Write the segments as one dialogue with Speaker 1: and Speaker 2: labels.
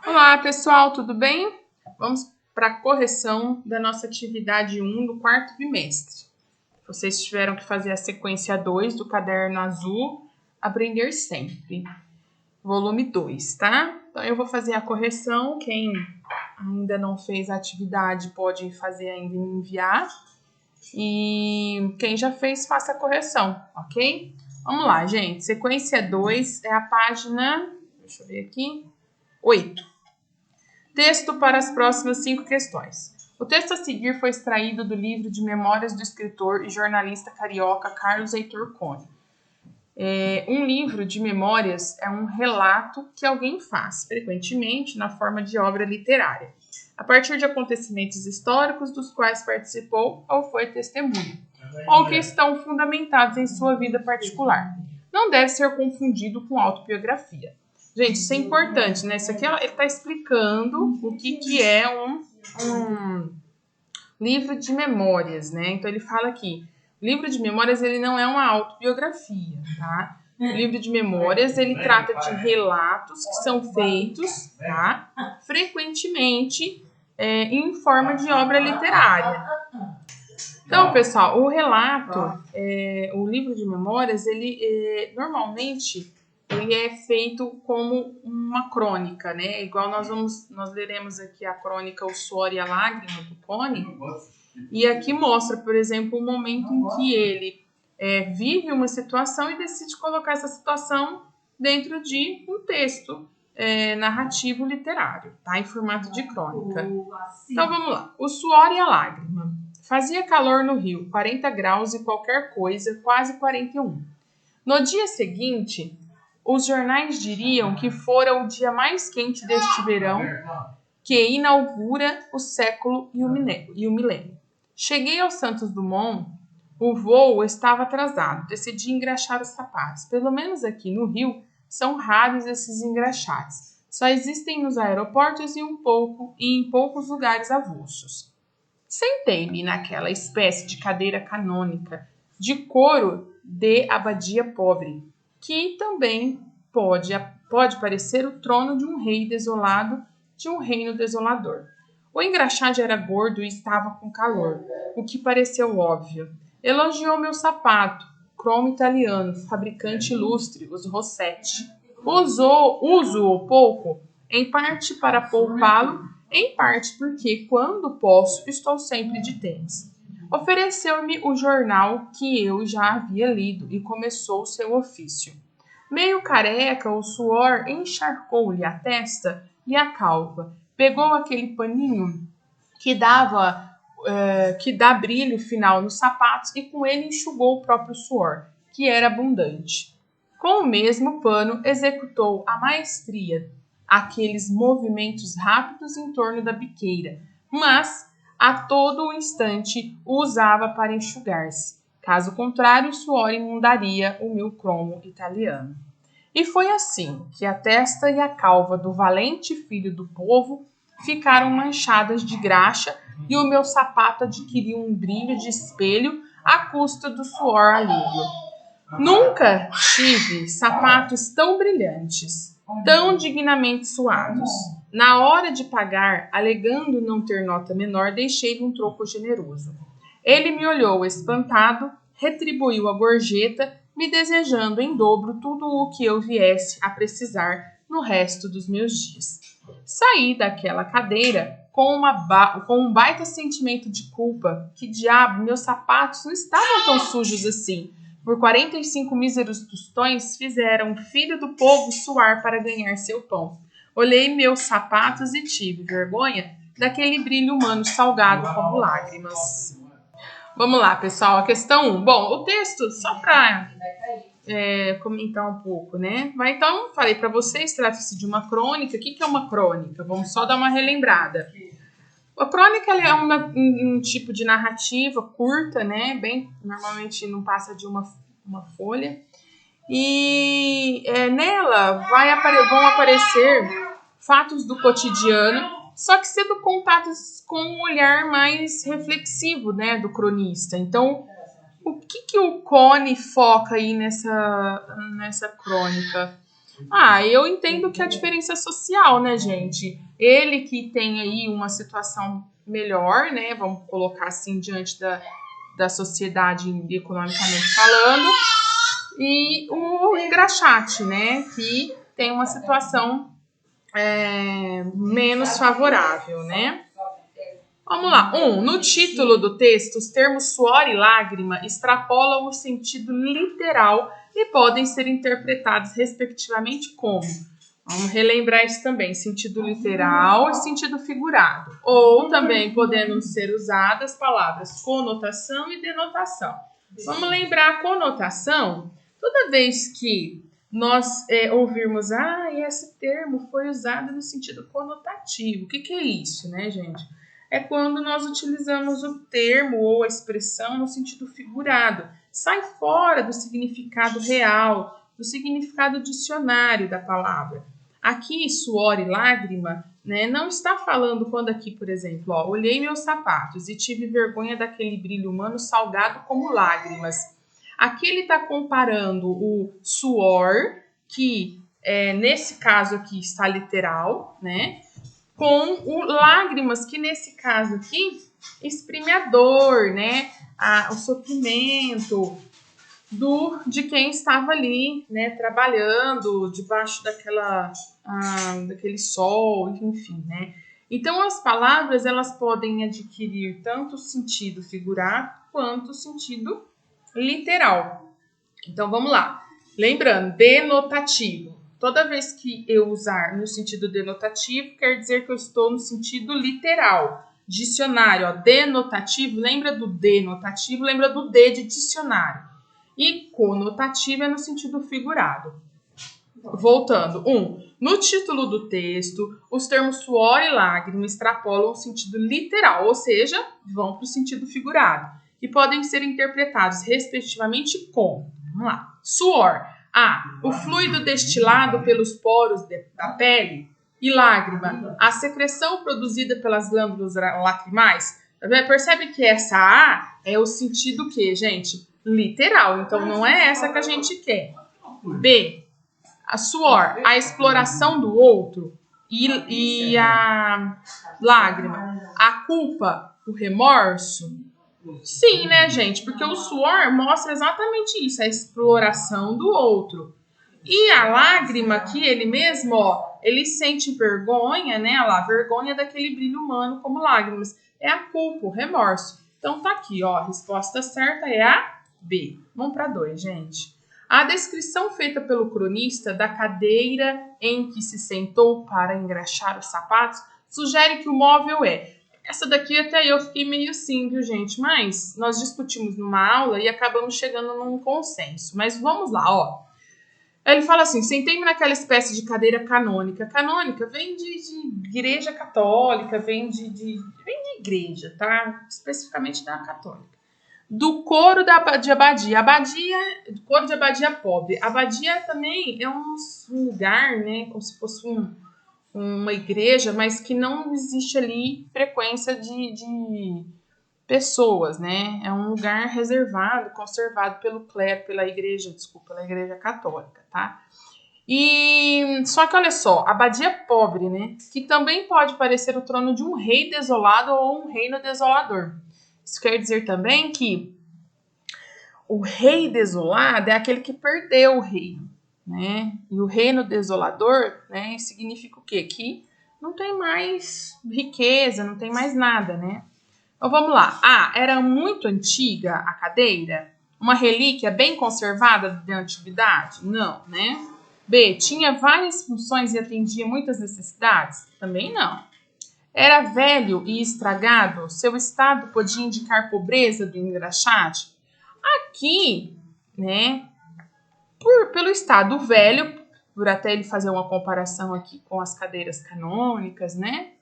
Speaker 1: Olá, pessoal, tudo bem? Vamos para a correção da nossa atividade 1 do quarto bimestre. Vocês tiveram que fazer a sequência 2 do caderno azul, Aprender Sempre, volume 2, tá? Então, eu vou fazer a correção. Quem ainda não fez a atividade pode fazer ainda e me enviar. E quem já fez, faça a correção, ok? Vamos lá, gente. Sequência 2 é a página, deixa eu ver aqui, 8. Texto para as próximas 5 questões. O texto a seguir foi extraído do livro de memórias do escritor e jornalista carioca Carlos Heitor Coni. Um livro de memórias é um relato que alguém faz, frequentemente na forma de obra literária, a partir de acontecimentos históricos dos quais participou ou foi testemunha, ou que estão fundamentados em sua vida particular. Não deve ser confundido com autobiografia. Gente, isso é importante, né? Isso aqui ele está explicando o que é um livro de memórias, né? Então ele fala aqui, o livro de memórias ele não é uma autobiografia, tá? O livro de memórias ele trata de relatos que são feitos, tá? Frequentemente em forma de obra literária. Então, pessoal, o relato, o livro de memórias, ele normalmente ele é feito como uma crônica, né? Igual nós leremos aqui a crônica O Suor e a Lágrima, do Coni, e aqui mostra, por exemplo, o momento em que ele vive uma situação e decide colocar essa situação dentro de um texto narrativo literário, tá? Em formato de crônica. Então, vamos lá. O Suor e a Lágrima. Fazia calor no Rio, 40 graus e qualquer coisa, quase 41. No dia seguinte, os jornais diriam que fora o dia mais quente deste verão, que inaugura o século e o milênio. Cheguei ao Santos Dumont, o voo estava atrasado, decidi engraxar os sapatos. Pelo menos aqui no Rio, são raros esses engraxates. Só existem nos aeroportos e em poucos lugares avulsos. Sentei-me naquela espécie de cadeira canônica de couro de abadia pobre, que também pode parecer o trono de um rei desolado, de um reino desolador. O engraxate era gordo e estava com calor, o que pareceu óbvio. Elogiou meu sapato, cromo italiano, fabricante ilustre, os Rossetti. Uso-o pouco, em parte para poupá-lo, em parte porque, quando posso, estou sempre de tênis. Ofereceu-me o jornal que eu já havia lido e começou seu ofício. Meio careca, o suor encharcou-lhe a testa e a calva. Pegou aquele paninho que dá brilho final nos sapatos e com ele enxugou o próprio suor, que era abundante. Com o mesmo pano, executou a maestria aqueles movimentos rápidos em torno da biqueira, mas a todo o instante o usava para enxugar-se. Caso contrário, o suor imundaria o meu cromo italiano. E foi assim que a testa e a calva do valente filho do povo ficaram manchadas de graxa e o meu sapato adquiriu um brilho de espelho à custa do suor alheio. Nunca tive sapatos tão brilhantes, tão dignamente suados. Na hora de pagar, alegando não ter nota menor, deixei-lhe um troco generoso. Ele me olhou espantado, retribuiu a gorjeta, me desejando em dobro tudo o que eu viesse a precisar no resto dos meus dias. Saí daquela cadeira com um baita sentimento de culpa. Que diabo, meus sapatos não estavam tão sujos assim. Por 45 míseros tostões fizeram o filho do povo suar para ganhar seu pão. Olhei meus sapatos e tive vergonha daquele brilho humano salgado como lágrimas. Vamos lá, pessoal, a questão 1. Bom, o texto, só para comentar um pouco, né? Mas então, falei para vocês, trata-se de uma crônica. O que é uma crônica? Vamos só dar uma relembrada. A crônica é um tipo de narrativa curta, né? Bem, normalmente não passa de uma folha. E nela vão aparecer fatos do cotidiano, só que sendo contados com um olhar mais reflexivo, né, do cronista. Então, o que o Coni foca aí nessa crônica? Eu entendo que a diferença social, né, gente? Ele que tem aí uma situação melhor, né? Vamos colocar assim, diante da sociedade economicamente falando. E o engraxate, né? Que tem uma situação menos favorável, né? Vamos lá. No título do texto, os termos suor e lágrima extrapolam o sentido literal e podem ser interpretados respectivamente como. Vamos relembrar isso também, sentido literal e sentido figurado. Ou também podendo ser usadas palavras conotação e denotação. Vamos lembrar a conotação. Toda vez que nós ouvirmos, esse termo foi usado no sentido conotativo. O que é isso, né, gente? É quando nós utilizamos o termo ou a expressão no sentido figurado. Sai fora do significado real, do significado dicionário da palavra. Aqui, suor e lágrima, né, não está falando quando aqui, por exemplo, olhei meus sapatos e tive vergonha daquele brilho humano salgado como lágrimas. Aqui ele está comparando o suor, que nesse caso aqui está literal, né? Com o lágrimas, que nesse caso aqui exprime a dor, né? O sofrimento de quem estava ali, né? Trabalhando debaixo daquele sol, enfim, né? Então, as palavras, elas podem adquirir tanto sentido figurado quanto sentido literal. Então, vamos lá. Lembrando, denotativo. Toda vez que eu usar no sentido denotativo, quer dizer que eu estou no sentido literal. Dicionário, denotativo, lembra do denotativo, lembra do D de dicionário. E conotativo é no sentido figurado. Voltando. No título do texto, os termos suor e lágrima extrapolam o sentido literal, ou seja, vão para o sentido figurado. E podem ser interpretados, respectivamente, com, vamos lá, suor. O fluido destilado pelos poros da pele. E lágrima, a secreção produzida pelas glândulas lacrimais. Percebe que essa A é o sentido que, gente? Literal. Então, não é essa que a gente quer. B, a suor, a exploração do outro. E a lágrima, a culpa, o remorso. Sim, né, gente? Porque o suor mostra exatamente isso, a exploração do outro. E a lágrima que ele mesmo, ele sente vergonha, né? Olha lá, vergonha daquele brilho humano como lágrimas. É a culpa, o remorso. Então tá aqui, a resposta certa é a B. Vamos para 2, gente. A descrição feita pelo cronista da cadeira em que se sentou para engraxar os sapatos sugere que o móvel essa daqui até eu fiquei meio assim, viu, gente? Mas nós discutimos numa aula e acabamos chegando num consenso. Mas vamos lá, Ele fala assim, sentei-me naquela espécie de cadeira canônica. Canônica vem de igreja católica, vem de igreja, tá? Especificamente da católica. Do coro de abadia. Do coro de abadia pobre. Abadia também é um lugar, né? Como se fosse uma igreja, mas que não existe ali frequência de pessoas, né? É um lugar reservado, conservado pelo clero, pela igreja católica, tá? E só que olha só, abadia pobre, né? Que também pode parecer o trono de um rei desolado ou um reino desolador. Isso quer dizer também que o rei desolado é aquele que perdeu o reino, né? E o reino desolador, né, significa o quê? Que não tem mais riqueza, não tem mais nada, né? Então vamos lá. Era muito antiga a cadeira? Uma relíquia bem conservada da antiguidade? Não, né? B, tinha várias funções e atendia muitas necessidades? Também não. Era velho e estragado? Seu estado podia indicar pobreza do engraxate? Aqui, né, pelo estado velho, por até ele fazer uma comparação aqui com as cadeiras canônicas, né?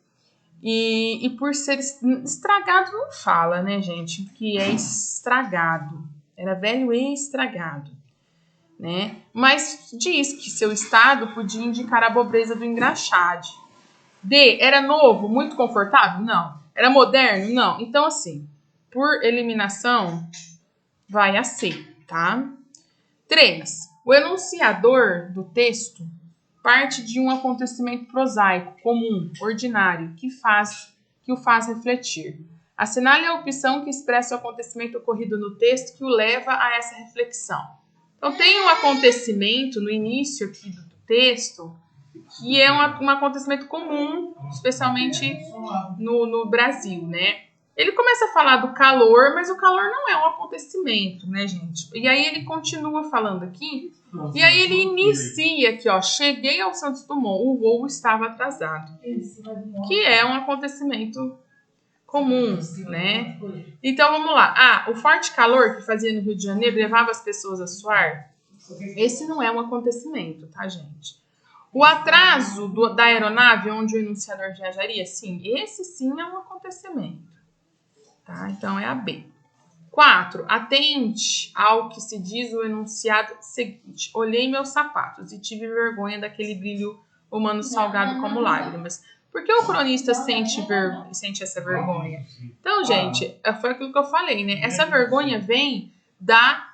Speaker 1: E por ser estragado, não fala, né, gente? Que é estragado. Era velho e estragado, né? Mas diz que seu estado podia indicar a pobreza do engraxate. D, era novo, muito confortável? Não. Era moderno? Não. Então, assim, por eliminação, vai a C, tá? 3. O enunciador do texto, parte de um acontecimento prosaico, comum, ordinário, que o faz refletir. Assinale a opção que expressa o acontecimento ocorrido no texto que o leva a essa reflexão. Então, tem um acontecimento no início aqui do texto que é um acontecimento comum, especialmente no Brasil, né? Ele começa a falar do calor, mas o calor não é um acontecimento, né, gente? E aí ele continua falando aqui, e aí ele inicia aqui, ó, cheguei ao Santos Dumont, o voo estava atrasado, que é um acontecimento comum, né? Então, vamos lá. O forte calor que fazia no Rio de Janeiro levava as pessoas a suar. Esse não é um acontecimento, tá, gente? O atraso da aeronave onde o enunciador viajaria, sim, esse sim é um acontecimento. Tá? Então, é a B. 4. Atente ao que se diz o enunciado seguinte. Olhei meus sapatos e tive vergonha daquele brilho humano salgado como lágrimas. Por que o cronista sente essa vergonha? Então, gente, foi aquilo que eu falei, né? Essa vergonha vem da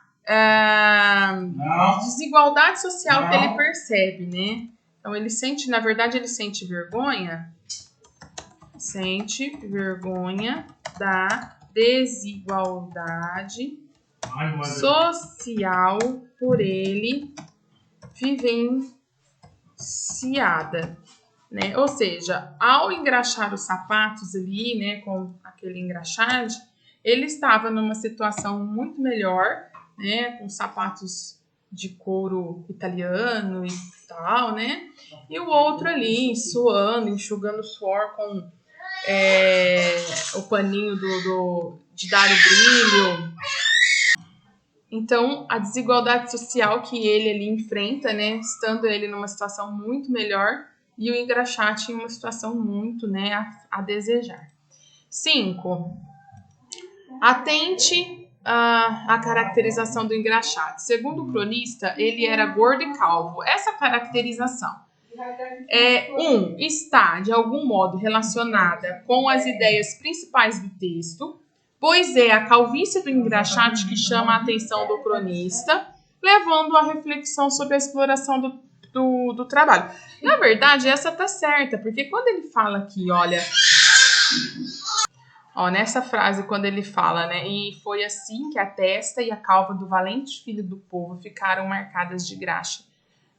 Speaker 1: desigualdade social que ele percebe, né? Então, ele sente, na verdade, ele sente vergonha da desigualdade social por ele vivenciada, né? Ou seja, ao engraxar os sapatos ali, né, com aquele engraxate, ele estava numa situação muito melhor, né, com sapatos de couro italiano e tal, né? E o outro ali suando, enxugando suor com o paninho de dar o brilho. Então, a desigualdade social que ele ali enfrenta, né, estando ele numa situação muito melhor e o engraxate em uma situação muito, né, a desejar. 5. Atente à caracterização do engraxate. Segundo o cronista, ele era gordo e calvo. Essa caracterização está, de algum modo, relacionada com as ideias principais do texto, pois é a calvície do engraxate que chama a atenção do cronista, levando à reflexão sobre a exploração do trabalho. Na verdade, essa tá certa, porque quando ele fala aqui, olha, nessa frase, quando ele fala, né, e foi assim que a testa e a calva do valente filho do povo ficaram marcadas de graxa,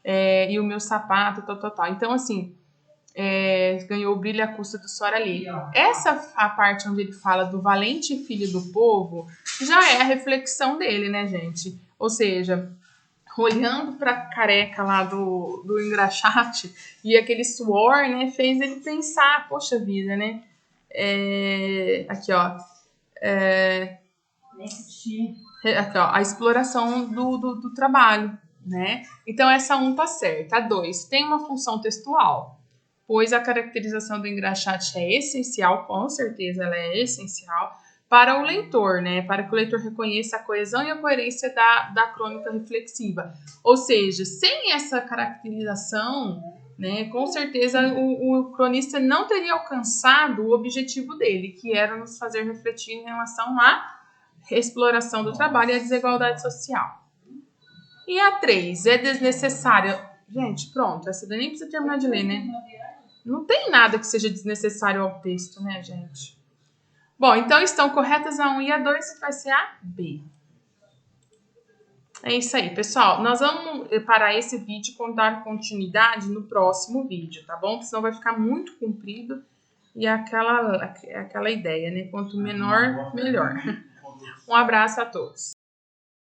Speaker 1: e o meu sapato, tal. Então, assim, ganhou o brilho à custa do suor ali. A parte onde ele fala do valente filho do povo já é a reflexão dele, né, gente? Ou seja, olhando para a careca lá do engraxate e aquele suor, né, fez ele pensar, poxa vida, né? Aqui, ó. Aqui, ó, a exploração do trabalho, né? Então, essa 1 tá certa. A 2, tem uma função textual, pois a caracterização do engraxate é essencial, com certeza ela é essencial, para o leitor, né? Para que o leitor reconheça a coesão e a coerência da crônica reflexiva. Ou seja, sem essa caracterização, né, com certeza o cronista não teria alcançado o objetivo dele, que era nos fazer refletir em relação à exploração do trabalho e a desigualdade social. E a 3, é desnecessária. Gente, pronto, essa daí nem precisa terminar de ler, né? Não tem nada que seja desnecessário ao texto, né, gente? Bom, então estão corretas a 1 e a 2, vai ser a B. É isso aí, pessoal. Nós vamos parar esse vídeo e dar continuidade no próximo vídeo, tá bom? Porque senão vai ficar muito comprido e é aquela ideia, né? Quanto menor, melhor. Um abraço a todos.